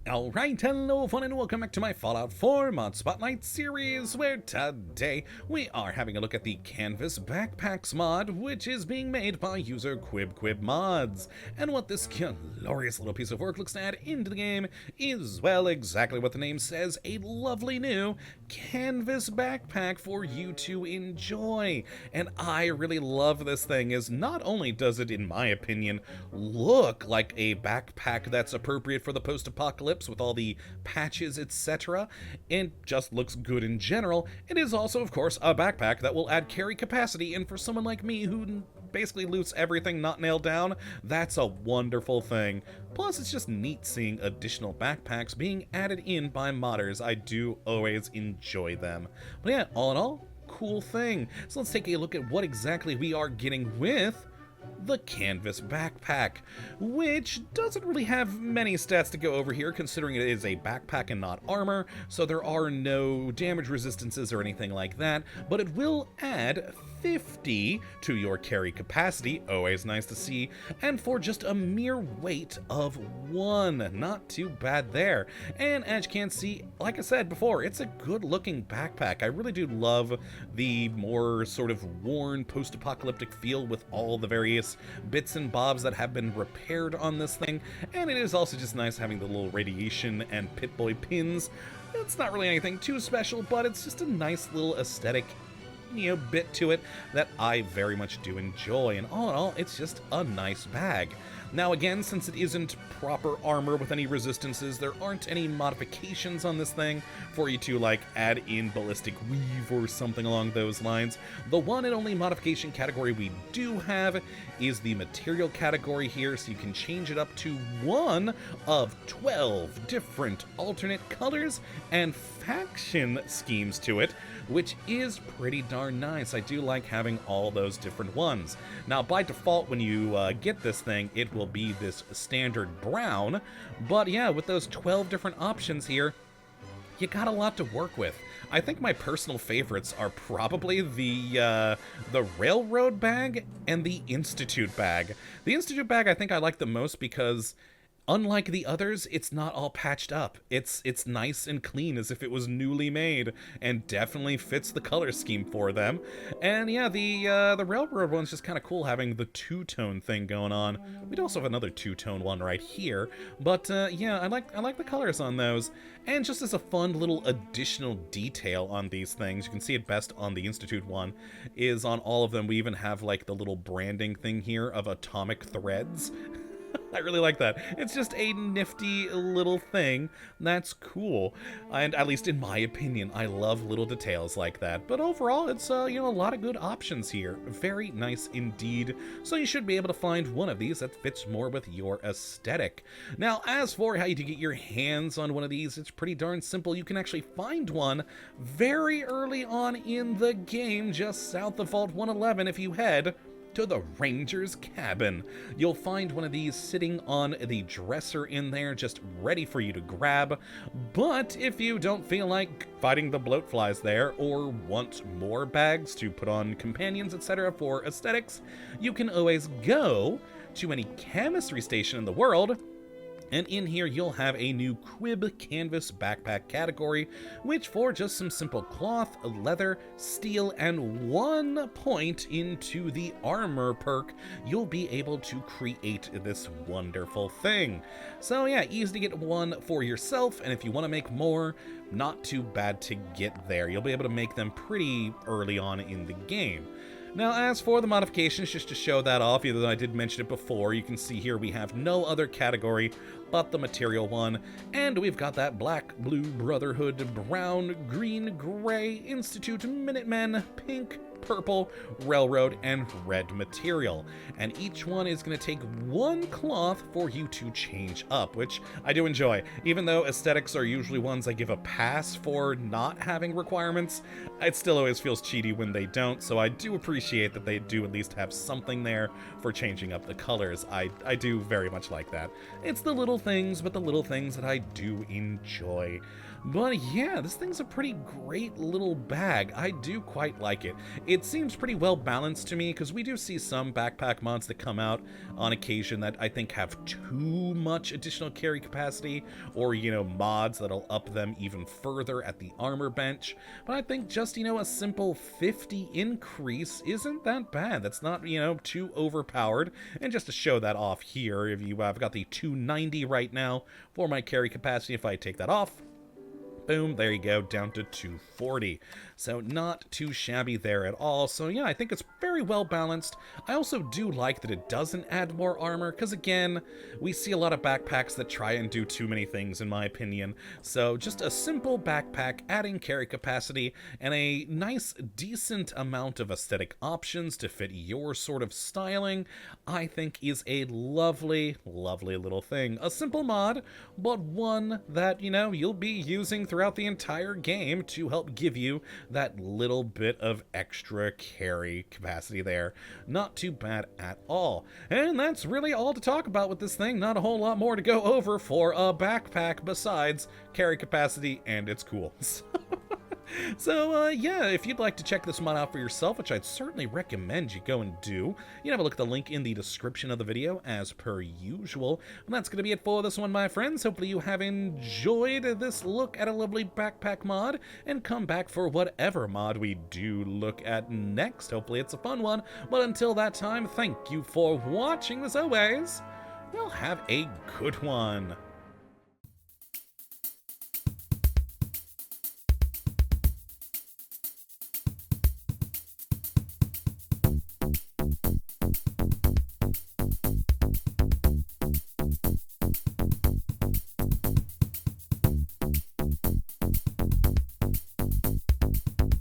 Alright, hello fun and welcome back to my Fallout 4 Mod Spotlight series, where today we are having a look at the Canvas Backpacks mod, which is being made by user Quib Mods. And what this glorious little piece of work looks to add into the game is, well, exactly what the name says, a lovely new canvas backpack for you to enjoy. And I really love this thing, as not only does it, in my opinion, look like a backpack that's appropriate for the post-apocalypse with all the patches, etc. It just looks good in general. It is also, of course, a backpack that will add carry capacity, and for someone like me who basically loots everything not nailed down, that's a wonderful thing. Plus, it's just neat seeing additional backpacks being added in by modders. I do always enjoy them. But yeah, all in all, cool thing. So let's take a look at what exactly we are getting with the Canvas Backpack, which doesn't really have many stats to go over here, considering it is a backpack and not armor, so there are no damage resistances or anything like that, but it will add 50 to your carry capacity, always nice to see, and for just a mere weight of 1. Not too bad there. And as you can see, like I said before, it's a good looking backpack. I really do love the more sort of worn post-apocalyptic feel with all the various bits and bobs that have been repaired on this thing, and it is also just nice having the little radiation and Pip-Boy pins. It's not really anything too special, but it's just a nice little aesthetic bit to it that I very much do enjoy, and all in all, it's just a nice bag. Now again, since it isn't proper armor with any resistances, there aren't any modifications on this thing for you to like add in ballistic weave or something along those lines. The one and only modification category we do have is the material category here, so you can change it up to one of 12 different alternate colors and faction schemes to it, which is pretty darn nice. I do like having all those different ones. Now, by default, when you get this thing, it will be this standard brown, but yeah, with those 12 different options here, you got a lot to work with. I think my personal favorites are probably the Railroad bag and the Institute bag. The Institute bag I think I like the most because unlike the others, it's not all patched up. It's nice and clean as if it was newly made, and definitely fits the color scheme for them. And yeah, the Railroad one's just kind of cool having the two-tone thing going on. We'd also have another two-tone one right here, but yeah, I like the colors on those. And just as a fun little additional detail on these things, you can see it best on the Institute one, is on all of them we even have like the little branding thing here of atomic threads. I really like that. It's just a nifty little thing that's cool, and at least in my opinion, I love little details like that. But overall, it's a lot of good options here. Very nice indeed. So you should be able to find one of these that fits more with your aesthetic. Now, as for how you get your hands on one of these, it's pretty darn simple. You can actually find one very early on in the game, just south of Vault 111 if you head to the Ranger's cabin. You'll find one of these sitting on the dresser in there, just ready for you to grab. But if you don't feel like fighting the bloatflies there, or want more bags to put on companions, etc. for aesthetics, you can always go to any chemistry station in the world, and in here you'll have a new Quib Canvas Backpack category, which for just some simple cloth, leather, steel, and 1 point into the armor perk, you'll be able to create this wonderful thing. So yeah, easy to get one for yourself, and if you want to make more, not too bad to get there. You'll be able to make them pretty early on in the game. Now, as for the modifications, just to show that off, even though I did mention it before, you can see here we have no other category but the material one, and we've got that black, blue, Brotherhood, brown, green, gray, Institute, Minutemen, pink, purple, Railroad, and red material. And each one is going to take 1 cloth for you to change up, which I do enjoy. Even though aesthetics are usually ones I give a pass for not having requirements, it still always feels cheaty when they don't, so I do appreciate that they do at least have something there for changing up the colors. I do very much like that. It's the little things, but the little things that I do enjoy. But yeah, this thing's a pretty great little bag. I do quite like it. it seems pretty well balanced to me, because we do see some backpack mods that come out on occasion that I think have too much additional carry capacity, or, you know, mods that'll up them even further at the armor bench. But I think just, you know, a simple 50 increase isn't that bad. That's not, you know, too overpowered. And just to show that off here, if you I've got the 290 right now for my carry capacity. If I take that off, boom, there you go, down to 240. So not too shabby there at all. So yeah, I think it's very well balanced. I also do like that it doesn't add more armor, because again, we see a lot of backpacks that try and do too many things, in my opinion. So just a simple backpack adding carry capacity and a nice, decent amount of aesthetic options to fit your sort of styling, I think is a lovely, lovely little thing. A simple mod, but one that, you know, you'll be using throughout the entire game to help give you that little bit of extra carry capacity there. Not too bad at all. And that's really all to talk about with this thing. Not a whole lot more to go over for a backpack besides carry capacity, and it's cool. So, yeah, if you'd like to check this mod out for yourself, which I'd certainly recommend you go and do, you can have a look at the link in the description of the video, as per usual. And that's going to be it for this one, my friends. Hopefully you have enjoyed this look at a lovely backpack mod, and come back for whatever mod we do look at next. Hopefully it's a fun one. But until that time, thank you for watching, as always. Well, have a good one.